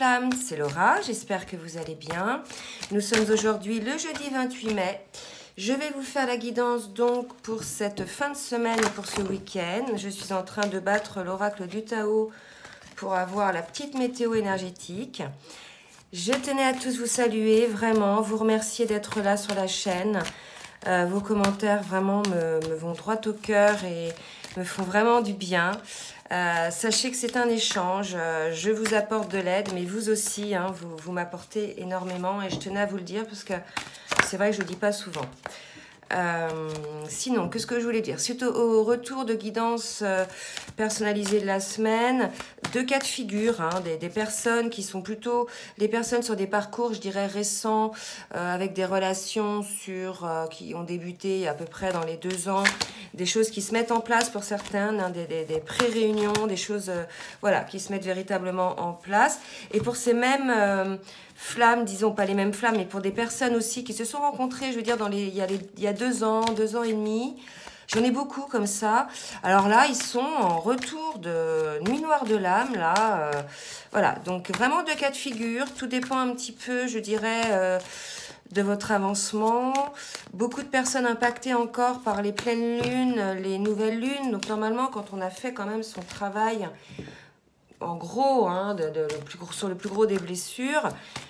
flammes, c'est Laura, j'espère que vous allez bien. Nous sommes aujourd'hui le jeudi 28 mai. Je vais vous faire la guidance donc pour cette fin de semaine et pour ce week-end. Je suis en train de battre l'oracle du Tao pour avoir la petite météo énergétique. Je tenais à tous vous saluer, vraiment, vous remercier d'être là sur la chaîne. Vos commentaires vraiment me vont droit au cœur et me font vraiment du bien. Sachez que c'est un échange, je vous apporte de l'aide, mais vous aussi, hein, vous m'apportez énormément et je tenais à vous le dire parce que c'est vrai que je ne le dis pas souvent. Sinon, qu'est-ce que je voulais dire? Suite au retour de guidance personnalisée de la semaine, deux cas de figure, hein, des personnes qui sont plutôt des personnes sur des parcours, je dirais, récents, avec des relations qui ont débuté à peu près dans les 2 ans, des choses qui se mettent en place pour certaines, hein, des pré-réunions, des choses voilà, qui se mettent véritablement en place. Et pour ces mêmes flammes, disons pas les mêmes flammes, mais pour des personnes aussi qui se sont rencontrées, je veux dire, il y a 2 ans, 2 ans et demi. J'en ai beaucoup comme ça. Alors là, ils sont en retour de nuit noire de l'âme, là. Voilà, donc vraiment 2 cas de figure. Tout dépend un petit peu, je dirais, de votre avancement. Beaucoup de personnes impactées encore par les pleines lunes, les nouvelles lunes. Donc normalement, quand on a fait quand même son travail, en gros, hein, sur le plus gros des blessures,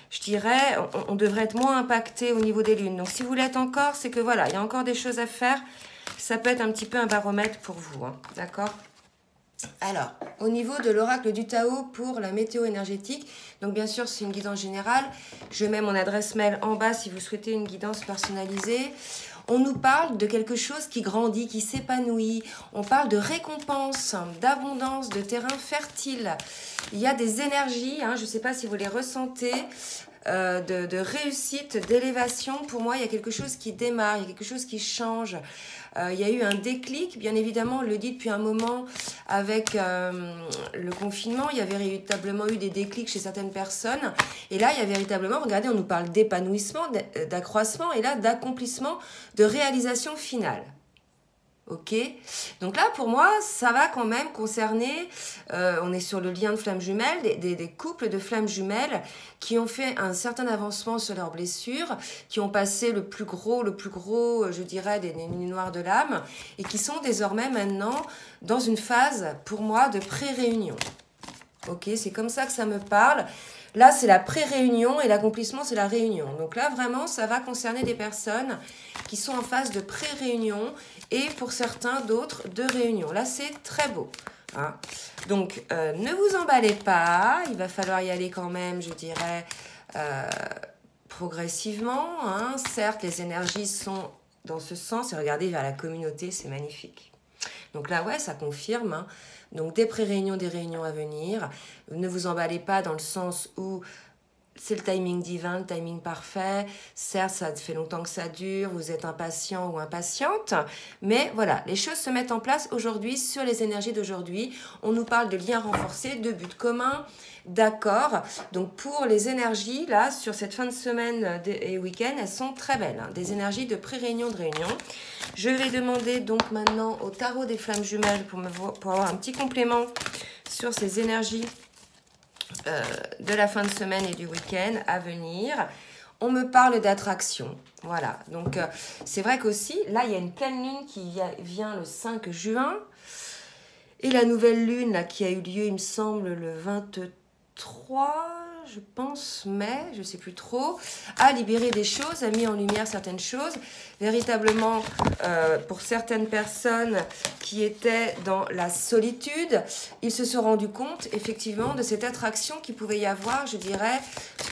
je dirais, on devrait être moins impacté au niveau des lunes. Donc si vous l'êtes encore, c'est que voilà, il y a encore des choses à faire. Ça peut être un petit peu un baromètre pour vous, hein, d'accord? Alors, au niveau de l'oracle du Tao pour la météo énergétique, donc bien sûr c'est une guidance générale, je mets mon adresse mail en bas si vous souhaitez une guidance personnalisée. On nous parle de quelque chose qui grandit, qui s'épanouit, on parle de récompense, d'abondance, de terrain fertile. Il y a des énergies, hein, je ne sais pas si vous les ressentez, de réussite, d'élévation. Pour moi, il y a quelque chose qui démarre, il y a quelque chose qui change. Il y a eu un déclic, bien évidemment, on le dit depuis un moment, avec le confinement, il y a véritablement eu des déclics chez certaines personnes. Et là, il y a véritablement, regardez, on nous parle d'épanouissement, d'accroissement, et là, d'accomplissement, de réalisation finale. Ok, donc là pour moi ça va quand même concerner, on est sur le lien de flammes jumelles, des couples de flammes jumelles qui ont fait un certain avancement sur leurs blessures, qui ont passé le plus gros, je dirais, des nuits noires de l'âme et qui sont désormais maintenant dans une phase pour moi de pré-réunion. Ok, c'est comme ça que ça me parle. Là, c'est la pré-réunion et l'accomplissement, c'est la réunion. Donc là, vraiment, ça va concerner des personnes qui sont en phase de pré-réunion et pour certains d'autres de réunion. Là, c'est très beau. Hein. Donc, ne vous emballez pas. Il va falloir y aller quand même, je dirais, progressivement. Hein. Certes, les énergies sont dans ce sens. Et regardez vers la communauté, c'est magnifique. Donc là, ouais, ça confirme. Hein. Donc, des pré-réunions, des réunions à venir. Ne vous emballez pas dans le sens où c'est le timing divin, le timing parfait. Certes, ça fait longtemps que ça dure, vous êtes impatient ou impatiente. Mais voilà, les choses se mettent en place aujourd'hui sur les énergies d'aujourd'hui. On nous parle de liens renforcés, de buts communs, d'accords. Donc, pour les énergies, là, sur cette fin de semaine et week-end, elles sont très belles. Hein, des énergies de pré-réunion, de réunion. Je vais demander donc maintenant au tarot des flammes jumelles pour avoir un petit complément sur ces énergies de la fin de semaine et du week-end à venir. On me parle d'attraction. Voilà. Donc, c'est vrai qu'aussi, là, il y a une pleine lune qui vient le 5 juin. Et la nouvelle lune, là, qui a eu lieu, il me semble, le 23, je pense, mai, je ne sais plus trop, a libéré des choses, a mis en lumière certaines choses. Véritablement, pour certaines personnes qui étaient dans la solitude, ils se sont rendus compte, effectivement, de cette attraction qu'il pouvait y avoir, je dirais,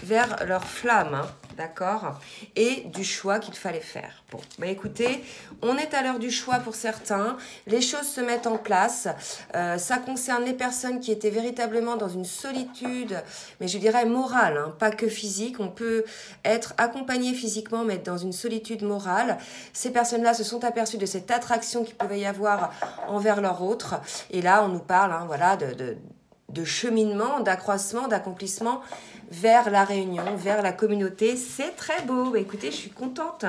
vers leur flamme, hein, d'accord, et du choix qu'il fallait faire. Bon, bah écoutez, on est à l'heure du choix pour certains, les choses se mettent en place, ça concerne les personnes qui étaient véritablement dans une solitude, mais je dirais morale, hein, pas que physique, on peut être accompagné physiquement, mais être dans une solitude morale. Ces personnes-là se sont aperçues de cette attraction qu'il pouvait y avoir envers leur autre. Et là, on nous parle, hein, voilà, de cheminement, d'accroissement, d'accomplissement vers la réunion, vers la communauté. C'est très beau. Écoutez, je suis contente.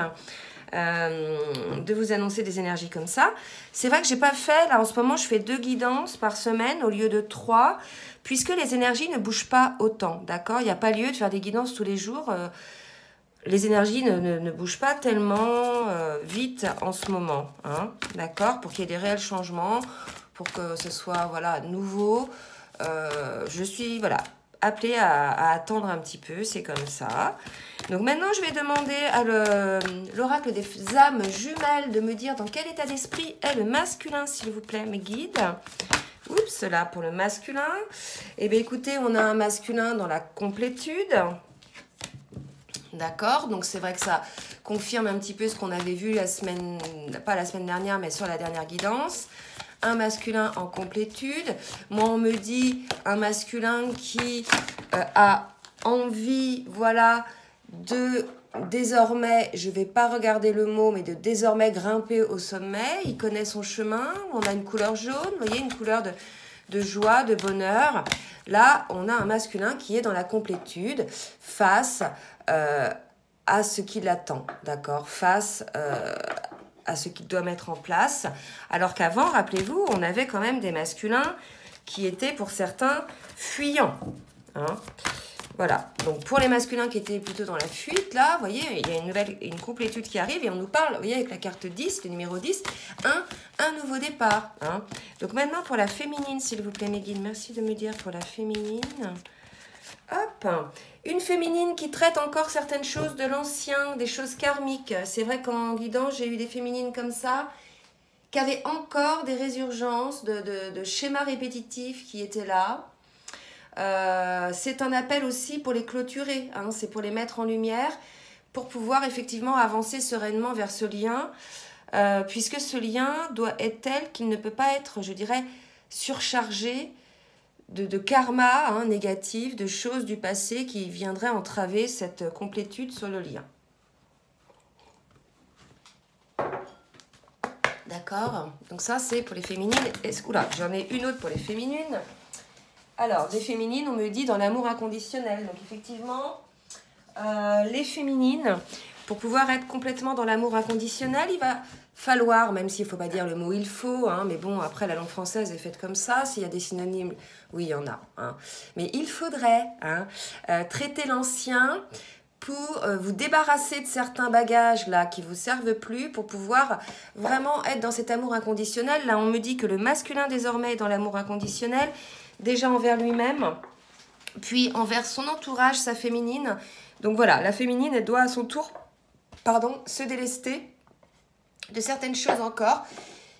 de vous annoncer des énergies comme ça. C'est vrai que j'ai pas fait, là en ce moment, je fais 2 guidances par semaine au lieu de 3, puisque les énergies ne bougent pas autant, d'accord? Il n'y a pas lieu de faire des guidances tous les jours. Les énergies ne bougent pas tellement vite en ce moment, hein, d'accord? Pour qu'il y ait des réels changements, pour que ce soit voilà, nouveau. Je suis voilà, appelée à attendre un petit peu, c'est comme ça. Donc maintenant, je vais demander à l'oracle des âmes jumelles de me dire dans quel état d'esprit est le masculin, s'il vous plaît, mes guides. Oups, là, pour le masculin. Eh bien, écoutez, on a un masculin dans la complétude. D'accord, donc c'est vrai que ça confirme un petit peu ce qu'on avait vu la semaine, pas la semaine dernière, mais sur la dernière guidance. Un masculin en complétude. Moi, on me dit un masculin qui a envie, voilà, de désormais, je ne vais pas regarder le mot, mais de désormais grimper au sommet. Il connaît son chemin. On a une couleur jaune, vous voyez, une couleur de joie, de bonheur. Là, on a un masculin qui est dans la complétude face à ce qui l'attend, d'accord, face à ce qu'il doit mettre en place. Alors qu'avant, rappelez-vous, on avait quand même des masculins qui étaient pour certains fuyants. Hein. Voilà, donc pour les masculins qui étaient plutôt dans la fuite, là, vous voyez, il y a une complétude qui arrive et on nous parle, vous voyez, avec la carte 10, le numéro 10, un nouveau départ. Hein. Donc maintenant, pour la féminine, s'il vous plaît, mes guides, merci de me dire pour la féminine. Hop, une féminine qui traite encore certaines choses de l'ancien, des choses karmiques. C'est vrai qu'en guidant, j'ai eu des féminines comme ça, qui avaient encore des résurgences de schémas répétitifs qui étaient là. C'est un appel aussi pour les clôturer, hein, c'est pour les mettre en lumière, pour pouvoir effectivement avancer sereinement vers ce lien, puisque ce lien doit être tel qu'il ne peut pas être, je dirais, surchargé de karma hein, négatif, de choses du passé qui viendraient entraver cette complétude sur le lien. D'accord? Donc ça, c'est pour les féminines. Oula, j'en ai une autre pour les féminines. Alors, des féminines, on me dit dans l'amour inconditionnel. Donc effectivement, les féminines, pour pouvoir être complètement dans l'amour inconditionnel, il va falloir, même s'il ne faut pas dire le mot il faut, hein, mais bon, après la langue française est faite comme ça, s'il y a des synonymes, oui, il y en a. Hein. Mais il faudrait hein, traiter l'ancien pour vous débarrasser de certains bagages là qui ne vous servent plus, pour pouvoir vraiment être dans cet amour inconditionnel. Là, on me dit que le masculin désormais est dans l'amour inconditionnel, déjà envers lui-même, puis envers son entourage, sa féminine. Donc voilà, la féminine, elle doit à son tour, se délester de certaines choses encore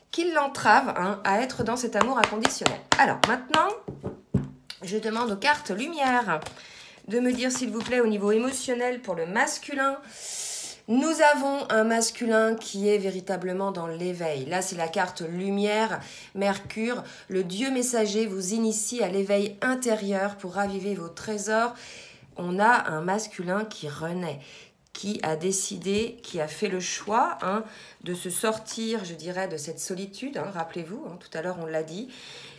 qui l'entravent hein, à être dans cet amour inconditionnel. Alors maintenant, je demande aux cartes lumière de me dire s'il vous plaît au niveau émotionnel pour le masculin. Nous avons un masculin qui est véritablement dans l'éveil. Là, c'est la carte lumière, Mercure. Le Dieu messager vous initie à l'éveil intérieur pour raviver vos trésors. On a un masculin qui renaît, qui a décidé, qui a fait le choix hein, de se sortir, je dirais, de cette solitude. Hein, rappelez-vous, hein, tout à l'heure, on l'a dit.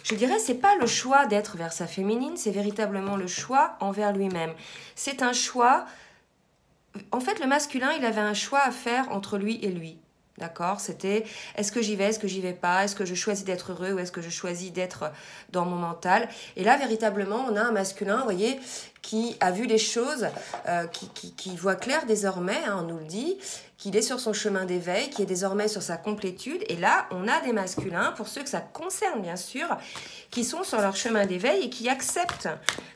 Je dirais, c'est pas le choix d'être vers sa féminine, c'est véritablement le choix envers lui-même. C'est un choix... En fait, le masculin, il avait un choix à faire entre lui et lui. D'accord? C'était, est-ce que j'y vais, est-ce que j'y vais pas? Est-ce que je choisis d'être heureux ou est-ce que je choisis d'être dans mon mental? Et là, véritablement, on a un masculin, vous voyez, qui a vu les choses, qui voit clair désormais, hein, on nous le dit, qu'il est sur son chemin d'éveil, qui est désormais sur sa complétude. Et là, on a des masculins, pour ceux que ça concerne bien sûr, qui sont sur leur chemin d'éveil et qui acceptent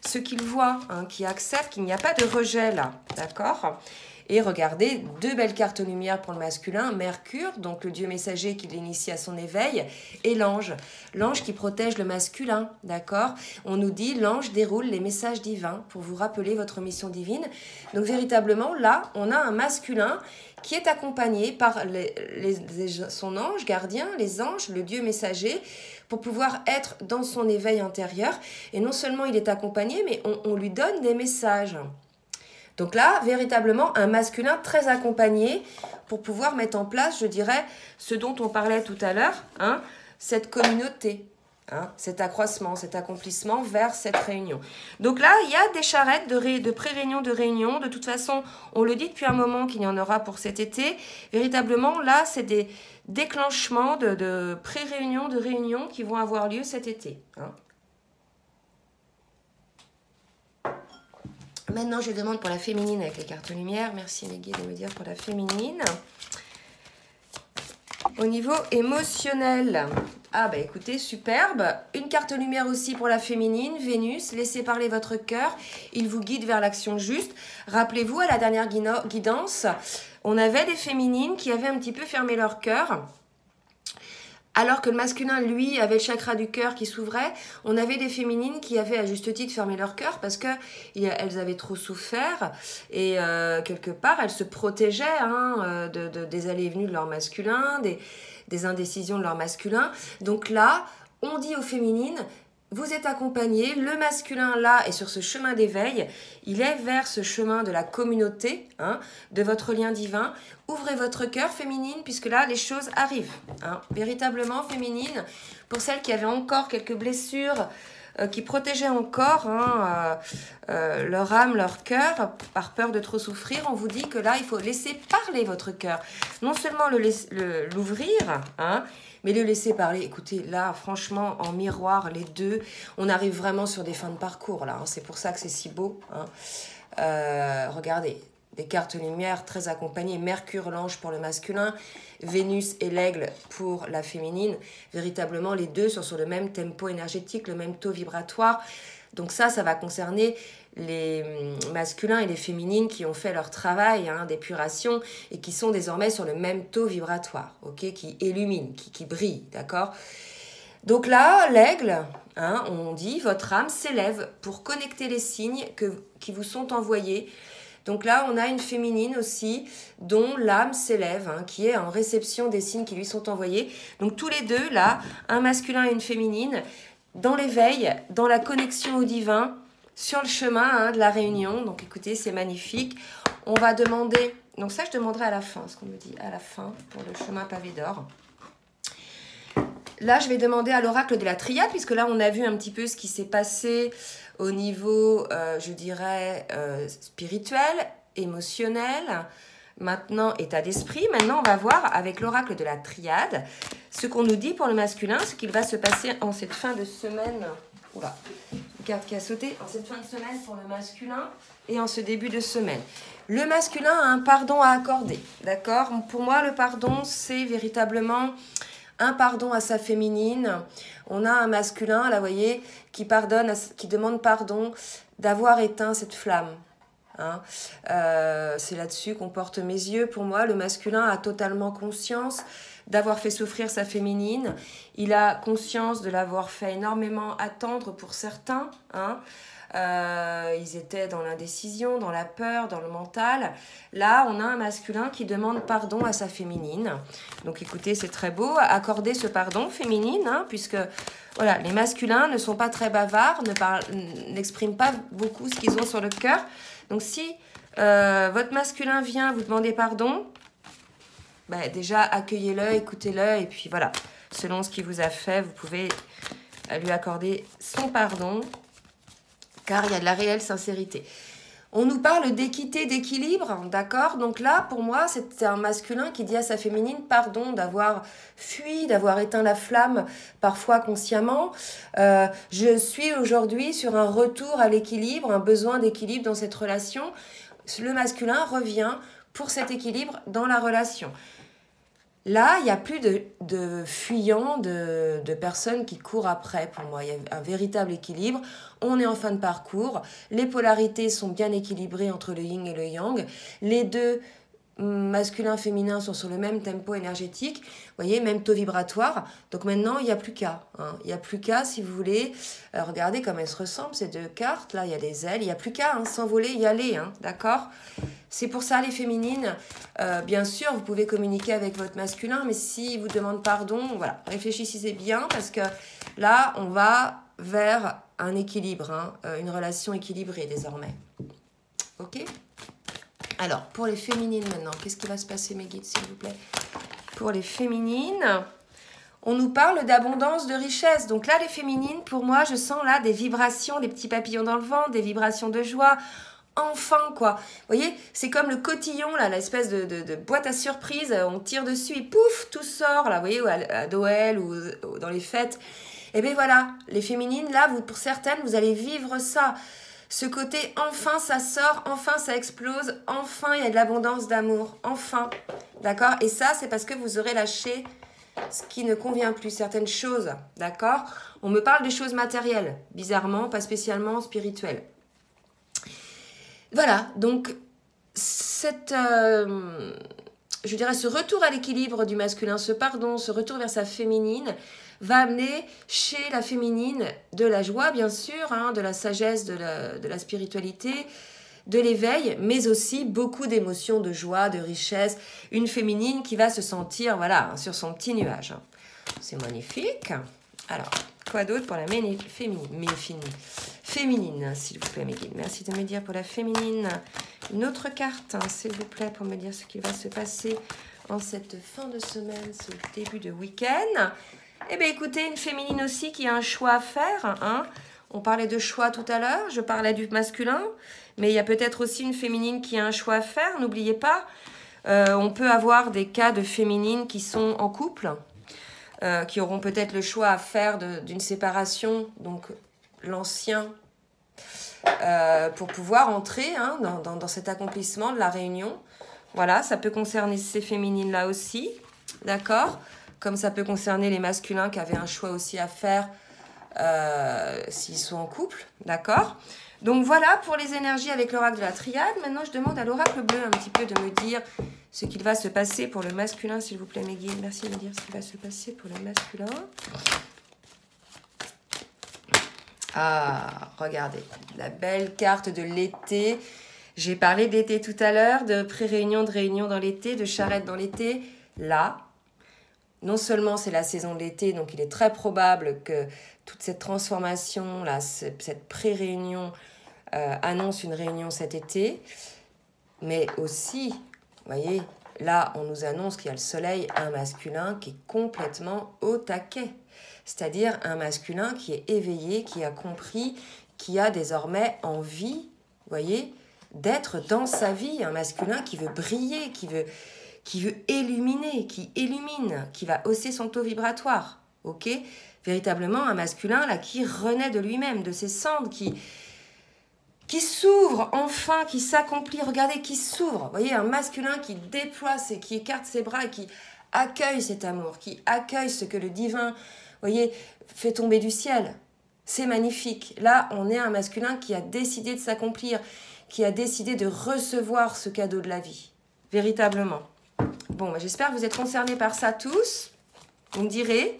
ce qu'ils voient, hein, qui acceptent qu'il n'y a pas de rejet là, d'accord? Et regardez, 2 belles cartes lumière pour le masculin, Mercure, donc le dieu messager qui l'initie à son éveil, et l'ange. L'ange qui protège le masculin, d'accord? On nous dit, l'ange déroule les messages divins pour vous rappeler votre mission divine. Donc véritablement, là, on a un masculin qui est accompagné par son ange gardien, les anges, le dieu messager, pour pouvoir être dans son éveil intérieur. Et non seulement il est accompagné, mais on lui donne des messages. Donc là, véritablement, un masculin très accompagné pour pouvoir mettre en place, je dirais, ce dont on parlait tout à l'heure, hein, cette communauté. Hein, cet accroissement, cet accomplissement vers cette réunion. Donc là, il y a des charrettes de pré-réunion, de réunion. De toute façon, on le dit depuis un moment qu'il y en aura pour cet été. Véritablement, là, c'est des déclenchements de pré-réunion, de réunion qui vont avoir lieu cet été. Hein. Maintenant, je demande pour la féminine avec les cartes lumière. Merci mes guides de me dire pour la féminine. Au niveau émotionnel, ah bah écoutez, superbe. Une carte lumière aussi pour la féminine, Vénus. Laissez parler votre cœur, il vous guide vers l'action juste. Rappelez-vous, à la dernière guidance, on avait des féminines qui avaient un petit peu fermé leur cœur. Alors que le masculin, lui, avait le chakra du cœur qui s'ouvrait, on avait des féminines qui avaient à juste titre fermé leur cœur parce qu'elles avaient trop souffert et quelque part, elles se protégeaient hein, des allées et venues de leur masculin, des indécisions de leur masculin. Donc là, on dit aux féminines, vous êtes accompagnées, le masculin là est sur ce chemin d'éveil, il est vers ce chemin de la communauté, hein, de votre lien divin. Ouvrez votre cœur féminine puisque là les choses arrivent, hein, véritablement féminine. Pour celles qui avaient encore quelques blessures, qui protégeaient encore hein, leur âme, leur cœur, par peur de trop souffrir, on vous dit que là il faut laisser parler votre cœur. Non seulement l'ouvrir, hein, mais le laisser parler. Écoutez, là, franchement, en miroir, les deux, on arrive vraiment sur des fins de parcours, là. Hein. C'est pour ça que c'est si beau. Hein. Regardez, des cartes lumière très accompagnées. Mercure, l'ange pour le masculin. Vénus et l'aigle pour la féminine. Véritablement, les deux sont sur le même tempo énergétique, le même taux vibratoire. Donc ça va concerner les masculins et les féminines qui ont fait leur travail hein, d'épuration et qui sont désormais sur le même taux vibratoire, ok, qui illumine, qui brille, d'accord. Donc là, l'aigle, hein, on dit, votre âme s'élève pour connecter les signes qui vous sont envoyés. Donc là, on a une féminine aussi dont l'âme s'élève, hein, qui est en réception des signes qui lui sont envoyés. Donc tous les deux, là, un masculin et une féminine, dans l'éveil, dans la connexion au divin, sur le chemin hein, de la réunion. Donc écoutez, c'est magnifique. On va demander, donc ça je demanderai à la fin, ce qu'on me dit à la fin pour le chemin pavé d'or. Là, je vais demander à l'oracle de la triade, puisque là, on a vu un petit peu ce qui s'est passé au niveau, je dirais, spirituel, émotionnel, maintenant état d'esprit. Maintenant, on va voir avec l'oracle de la triade ce qu'on nous dit pour le masculin, ce qu'il va se passer en cette fin de semaine. Oula, une carte qui a sauté. En cette fin de semaine pour le masculin et en ce début de semaine. Le masculin a un pardon à accorder, d'accord? Pour moi, le pardon, c'est véritablement un pardon à sa féminine. On a un masculin, là, vous voyez, qui demande pardon d'avoir éteint cette flamme. Hein. C'est là-dessus qu'on porte mes yeux. Pour moi, le masculin a totalement conscience d'avoir fait souffrir sa féminine. Il a conscience de l'avoir fait énormément attendre pour certains. Hein. Ils étaient dans l'indécision, dans la peur, dans le mental. Là, on a un masculin qui demande pardon à sa féminine. Donc écoutez, c'est très beau. Accordez ce pardon féminine, hein, puisque voilà, les masculins ne sont pas très bavards, n'expriment pas beaucoup ce qu'ils ont sur le cœur. Donc si votre masculin vient vous demander pardon, ben, déjà accueillez-le, écoutez-le, et puis voilà, selon ce qu'il vous a fait, vous pouvez lui accorder son pardon, car il y a de la réelle sincérité. On nous parle d'équité, d'équilibre, d'accord? Donc là, pour moi, c'est un masculin qui dit à sa féminine pardon d'avoir fui, d'avoir éteint la flamme, parfois consciemment. Je suis aujourd'hui sur un retour à l'équilibre, un besoin d'équilibre dans cette relation. Le masculin revient pour cet équilibre dans la relation. Là, il n'y a plus de fuyants, de personnes qui courent après. Pour moi, il y a un véritable équilibre. On est en fin de parcours. Les polarités sont bien équilibrées entre le yin et le yang. Les deux, masculin, féminin, sont sur le même tempo énergétique. Vous voyez, même taux vibratoire. Donc maintenant, il n'y a plus qu'à. Hein. Il n'y a plus qu'à, si vous voulez. Regardez comme elles se ressemblent, ces deux cartes. Là, il y a des ailes. Il n'y a plus qu'à s'envoler, y aller. Hein, d'accord ? C'est pour ça, les féminines, bien sûr, vous pouvez communiquer avec votre masculin, mais s'il vous demande pardon, voilà, réfléchissez bien, parce que là, on va vers un équilibre, hein, une relation équilibrée désormais. Ok ? Alors, pour les féminines maintenant, qu'est-ce qui va se passer, mes guides, s'il vous plaît? Pour les féminines, on nous parle d'abondance, de richesse. Donc là, les féminines, pour moi, je sens là des vibrations, des petits papillons dans le ventre, des vibrations de joie. Enfin, quoi. Vous voyez, c'est comme le cotillon, là, l'espèce de boîte à surprise. On tire dessus et pouf, tout sort, là, vous voyez, à Noël ou dans les fêtes. Et bien voilà, les féminines, là, pour certaines, vous allez vivre ça. Ce côté, enfin, ça sort, enfin, ça explose, enfin, il y a de l'abondance d'amour, enfin. D'accord? Et ça, c'est parce que vous aurez lâché ce qui ne convient plus, certaines choses. D'accord? On me parle des choses matérielles, bizarrement, pas spécialement spirituelles. Voilà, donc je dirais ce retour à l'équilibre du masculin, ce pardon, ce retour vers sa féminine va amener chez la féminine de la joie, bien sûr, hein, de la sagesse, de la spiritualité, de l'éveil, mais aussi beaucoup d'émotions, de joie, de richesse. Une féminine qui va se sentir, voilà, sur son petit nuage. C'est magnifique. Alors, quoi d'autre pour la féminine, s'il vous plaît, mes guides. Merci de me dire pour la féminine. Une autre carte, hein, s'il vous plaît, pour me dire ce qui va se passer en cette fin de semaine, ce début de week-end. Eh bien, écoutez, une féminine aussi qui a un choix à faire. Hein. On parlait de choix tout à l'heure, je parlais du masculin, mais il y a peut-être aussi une féminine qui a un choix à faire. N'oubliez pas, on peut avoir des cas de féminines qui sont en couple, qui auront peut-être le choix à faire d'une séparation, donc l'ancien, pour pouvoir entrer hein, dans cet accomplissement de la réunion. Voilà, ça peut concerner ces féminines-là aussi, d'accord ? Comme ça peut concerner les masculins qui avaient un choix aussi à faire s'ils sont en couple, d'accord ? Donc voilà pour les énergies avec l'oracle de la triade. Maintenant, je demande à l'oracle bleu un petit peu de me dire ce qu'il va se passer pour le masculin, s'il vous plaît, mes guides. Merci de me dire ce qui va se passer pour le masculin. Ah, regardez, la belle carte de l'été. J'ai parlé d'été tout à l'heure, de pré-réunion, de réunion dans l'été, de charrette dans l'été. Là, non seulement c'est la saison de l'été, donc il est très probable que toute cette transformation, là, cette pré-réunion annonce une réunion cet été, mais aussi, vous voyez, là, on nous annonce qu'il y a le soleil, un masculin qui est complètement au taquet. C'est-à-dire un masculin qui est éveillé, qui a compris, qui a désormais envie, vous voyez, d'être dans sa vie. Un masculin qui veut briller, qui veut illuminer, qui illumine, qui va hausser son taux vibratoire. Ok ? Véritablement un masculin là qui renaît de lui-même, de ses cendres, qui s'ouvre enfin, qui s'accomplit. Regardez, qui s'ouvre. Vous voyez, un masculin qui déploie, qui écarte ses bras et qui accueille cet amour, qui accueille ce que le divin, vous voyez, fait tomber du ciel. C'est magnifique. Là, on est un masculin qui a décidé de s'accomplir, qui a décidé de recevoir ce cadeau de la vie. Véritablement. Bon, j'espère que vous êtes concernés par ça tous. Vous me direz.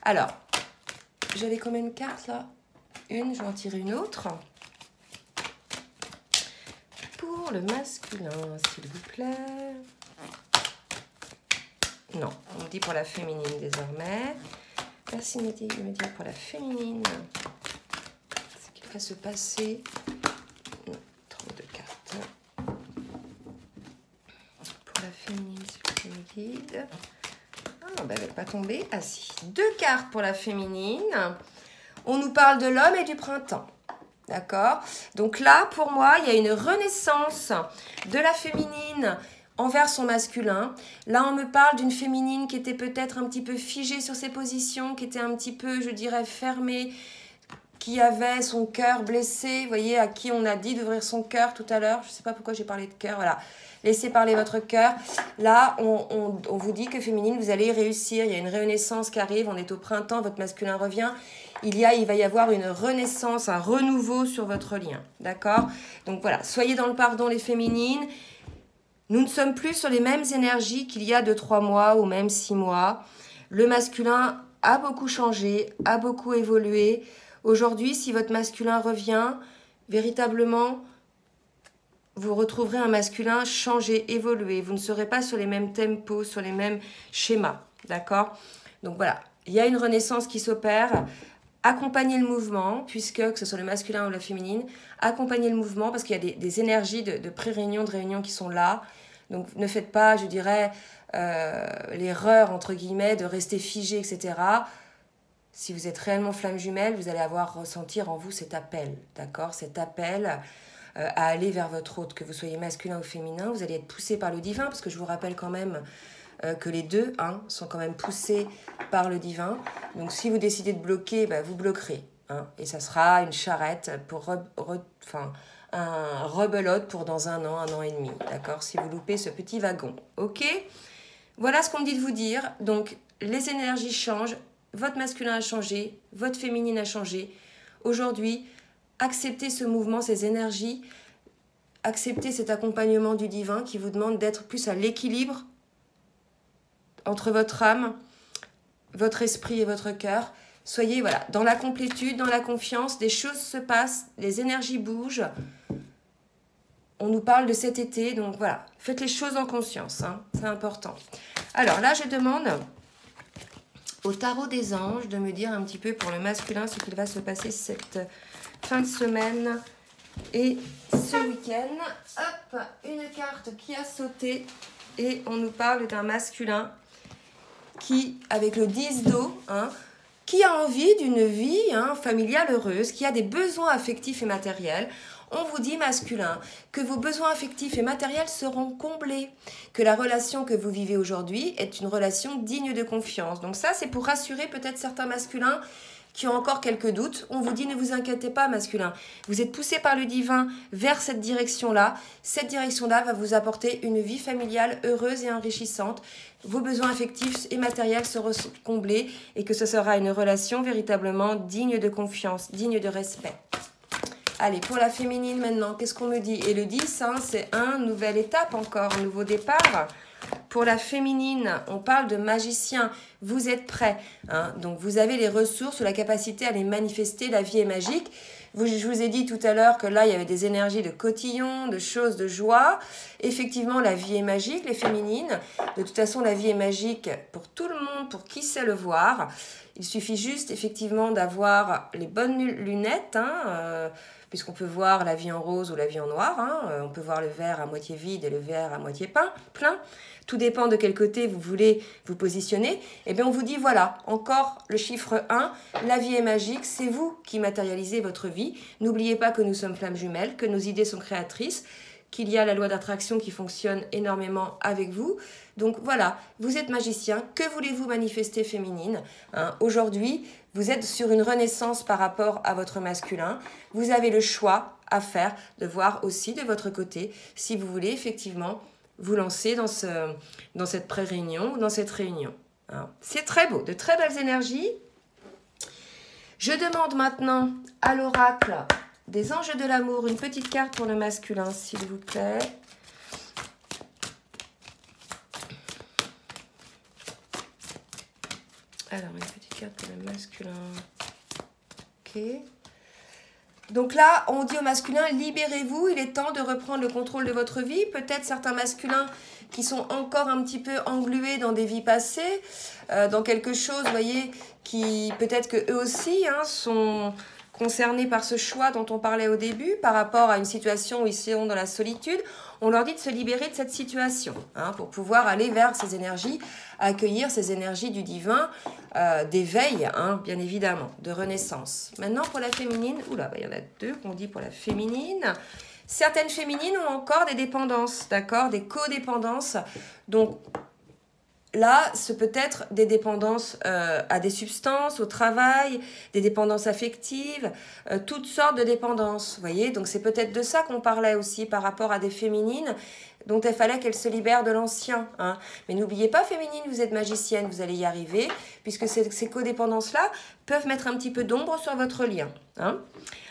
Alors, j'avais combien de cartes là? Une, je vais en tirer une autre. Pour le masculin, s'il vous plaît. Non, on me dit pour la féminine désormais. Merci de me dire pour la féminine. Ce qu'il va se passer. Non, trop de cartes. Pour la féminine, s'il vous plaît, me guide. Ah, ben, elle ne va pas tomber. Ah si, 2 cartes pour la féminine. On nous parle de l'homme et du printemps. D'accord? Donc là, pour moi, il y a une renaissance de la féminine envers son masculin. Là, on me parle d'une féminine qui était peut-être un petit peu figée sur ses positions, qui était un petit peu, je dirais, fermée, qui avait son cœur blessé. Vous voyez, à qui on a dit d'ouvrir son cœur tout à l'heure. Je ne sais pas pourquoi j'ai parlé de cœur. Voilà. Laissez parler votre cœur. Là, on vous dit que féminine, vous allez réussir. Il y a une renaissance qui arrive. On est au printemps, votre masculin revient. Il va y avoir une renaissance, un renouveau sur votre lien. D'accord? Donc voilà, soyez dans le pardon les féminines. Nous ne sommes plus sur les mêmes énergies qu'il y a 2-3 mois ou même 6 mois. Le masculin a beaucoup changé, a beaucoup évolué. Aujourd'hui, si votre masculin revient, véritablement, vous retrouverez un masculin changé, évolué. Vous ne serez pas sur les mêmes tempos, sur les mêmes schémas. D'accord? Donc voilà, il y a une renaissance qui s'opère. Accompagnez le mouvement, puisque, que ce soit le masculin ou la féminine, accompagnez le mouvement parce qu'il y a des énergies de pré-réunion, de réunion qui sont là. Donc ne faites pas, je dirais, l'erreur, entre guillemets, de rester figé, etc. Si vous êtes réellement flamme jumelle, vous allez ressentir en vous cet appel, d'accord? Cet appel à aller vers votre hôte, que vous soyez masculin ou féminin, vous allez être poussé par le divin, parce que je vous rappelle quand même que les deux sont quand même poussés par le divin. Donc si vous décidez de bloquer, vous bloquerez. Et ça sera une charrette pour un rebelote pour dans un an et demi, d'accord? Si vous loupez ce petit wagon, ok? Voilà ce qu'on me dit de vous dire. Donc les énergies changent, votre masculin a changé, votre féminine a changé. Aujourd'hui, acceptez ce mouvement, ces énergies, acceptez cet accompagnement du divin qui vous demande d'être plus à l'équilibre entre votre âme, votre esprit et votre cœur. Soyez dans la complétude, dans la confiance, des choses se passent, les énergies bougent. On nous parle de cet été, donc voilà, faites les choses en conscience, c'est important. Alors là, je demande au tarot des anges de me dire un petit peu pour le masculin ce qu'il va se passer cette fin de semaine et ce week-end. Hop, une carte qui a sauté et on nous parle d'un masculin qui, avec le 10 d'eau, qui a envie d'une vie familiale heureuse, qui a des besoins affectifs et matériels. On vous dit, masculin, que vos besoins affectifs et matériels seront comblés, que la relation que vous vivez aujourd'hui est une relation digne de confiance. Donc ça, c'est pour rassurer peut-être certains masculins qui ont encore quelques doutes. On vous dit, ne vous inquiétez pas, masculin. Vous êtes poussé par le divin vers cette direction-là. Cette direction-là va vous apporter une vie familiale heureuse et enrichissante. Vos besoins affectifs et matériels seront comblés et que ce sera une relation véritablement digne de confiance, digne de respect. Allez, pour la féminine maintenant, qu'est-ce qu'on me dit? Et le 10, c'est une nouvelle étape encore, un nouveau départ. Pour la féminine, on parle de magicien. Vous êtes prêts. Donc, vous avez les ressources ou la capacité à les manifester. La vie est magique. Je vous ai dit tout à l'heure que là, il y avait des énergies de cotillon, de choses, de joie. Effectivement, la vie est magique, les féminines. De toute façon, la vie est magique pour tout le monde, pour qui sait le voir. Il suffit juste, effectivement, d'avoir les bonnes lunettes, puisqu'on peut voir la vie en rose ou la vie en noir. On peut voir le verre à moitié vide et le verre à moitié plein. Tout dépend de quel côté vous voulez vous positionner. Et bien, on vous dit, voilà, encore le chiffre 1, la vie est magique, c'est vous qui matérialisez votre vie. N'oubliez pas que nous sommes flammes jumelles, que nos idées sont créatrices, qu'il y a la loi d'attraction qui fonctionne énormément avec vous. Donc voilà, vous êtes magicien, que voulez-vous manifester féminine? Aujourd'hui, vous êtes sur une renaissance par rapport à votre masculin. Vous avez le choix à faire de voir aussi de votre côté si vous voulez effectivement vous lancer dans cette pré-réunion ou dans cette réunion. C'est très beau, de très belles énergies. Je demande maintenant à l'oracle des anges de l'amour une petite carte pour le masculin, s'il vous plaît. Alors, une petite carte pour le masculin. Ok. Donc là, on dit au masculin, libérez-vous, il est temps de reprendre le contrôle de votre vie. Peut-être certains masculins qui sont encore un petit peu englués dans des vies passées, dans quelque chose, vous voyez, qui peut-être que eux aussi sont concernés par ce choix dont on parlait au début, par rapport à une situation où ils sont dans la solitude. On leur dit de se libérer de cette situation, pour pouvoir aller vers ces énergies, accueillir ces énergies du divin, d'éveil, bien évidemment, de renaissance. Maintenant, pour la féminine, il y en a deux qu'on dit pour la féminine. Certaines féminines ont encore des dépendances, d'accord, des codépendances. Donc, là, c'est peut-être des dépendances à des substances, au travail, des dépendances affectives, toutes sortes de dépendances, vous voyez. Donc, c'est peut-être de ça qu'on parlait aussi par rapport à des féminines dont il fallait qu'elles se libèrent de l'ancien. Mais n'oubliez pas, féminine, vous êtes magicienne, vous allez y arriver, puisque ces codépendances-là peuvent mettre un petit peu d'ombre sur votre lien.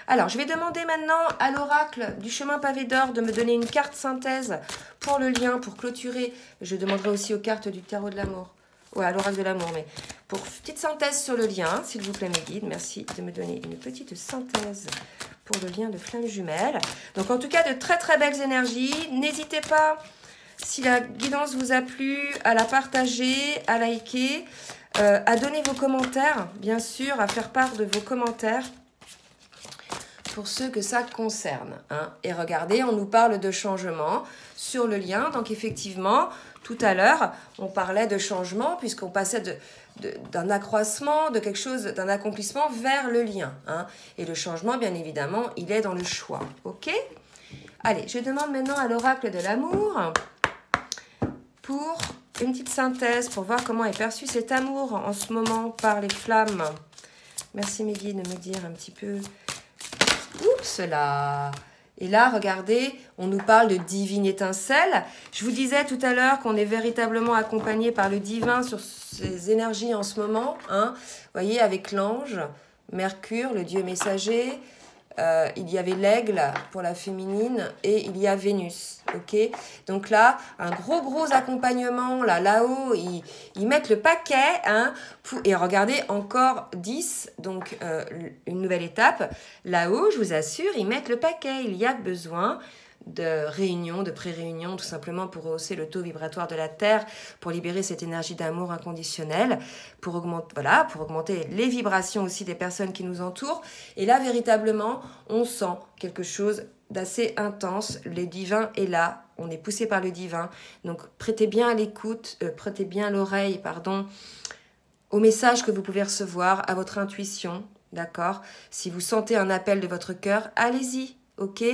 Alors, je vais demander maintenant à l'oracle du chemin pavé d'or de me donner une carte synthèse pour le lien, pour clôturer. Je demanderai aussi aux cartes du tarot de l'amour. Ouais, à l'oracle de l'amour, mais pour petite synthèse sur le lien, s'il vous plaît, mes guides. Merci de me donner une petite synthèse pour le lien de flammes jumelles. Donc, en tout cas, de très, très belles énergies. N'hésitez pas, si la guidance vous a plu, à la partager, à liker, à donner vos commentaires, bien sûr, à faire part de vos commentaires pour ceux que ça concerne. Hein. Et regardez, on nous parle de changement sur le lien. Donc effectivement, tout à l'heure, on parlait de changement puisqu'on passait d'un accroissement, de quelque chose, d'un accomplissement vers le lien. Hein. Et le changement, bien évidemment, il est dans le choix. Ok? Allez, je demande maintenant à l'oracle de l'amour pour une petite synthèse, pour voir comment est perçu cet amour en ce moment par les flammes. Merci mes guides de me dire un petit peu. Oups là. Et là, regardez, on nous parle de divine étincelle. Je vous disais tout à l'heure qu'on est véritablement accompagné par le divin sur ces énergies en ce moment. Hein. Vous voyez, avec l'ange, Mercure, le dieu messager. Il y avait l'aigle pour la féminine et il y a Vénus, ok? Donc là, un gros accompagnement, là-haut, ils mettent le paquet, hein, et regardez, encore 10, donc une nouvelle étape. Là-haut, je vous assure, ils mettent le paquet, il y a besoin de réunion, de pré-réunion, tout simplement pour rehausser le taux vibratoire de la Terre, pour libérer cette énergie d'amour inconditionnel, pour augmenter les vibrations aussi des personnes qui nous entourent. Et là, véritablement, on sent quelque chose d'assez intense. Le divin est là, on est poussé par le divin. Donc, prêtez bien à l'écoute, prêtez bien l'oreille, au message que vous pouvez recevoir, à votre intuition, d'accord? Si vous sentez un appel de votre cœur, allez-y. Ok,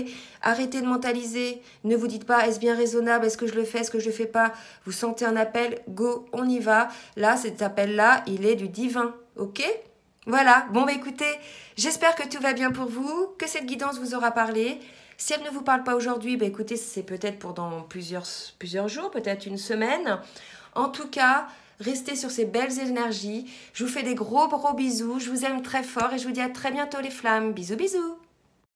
arrêtez de mentaliser, ne vous dites pas est-ce bien raisonnable, est-ce que je le fais, est-ce que je le fais pas, vous sentez un appel, go, on y va. Là, cet appel-là, il est du divin, ok? Voilà, bon bah écoutez, j'espère que tout va bien pour vous, que cette guidance vous aura parlé. Si elle ne vous parle pas aujourd'hui, bah écoutez, c'est peut-être pour dans plusieurs jours, peut-être une semaine. En tout cas, restez sur ces belles énergies. Je vous fais des gros bisous, je vous aime très fort et je vous dis à très bientôt les flammes. Bisous, bisous.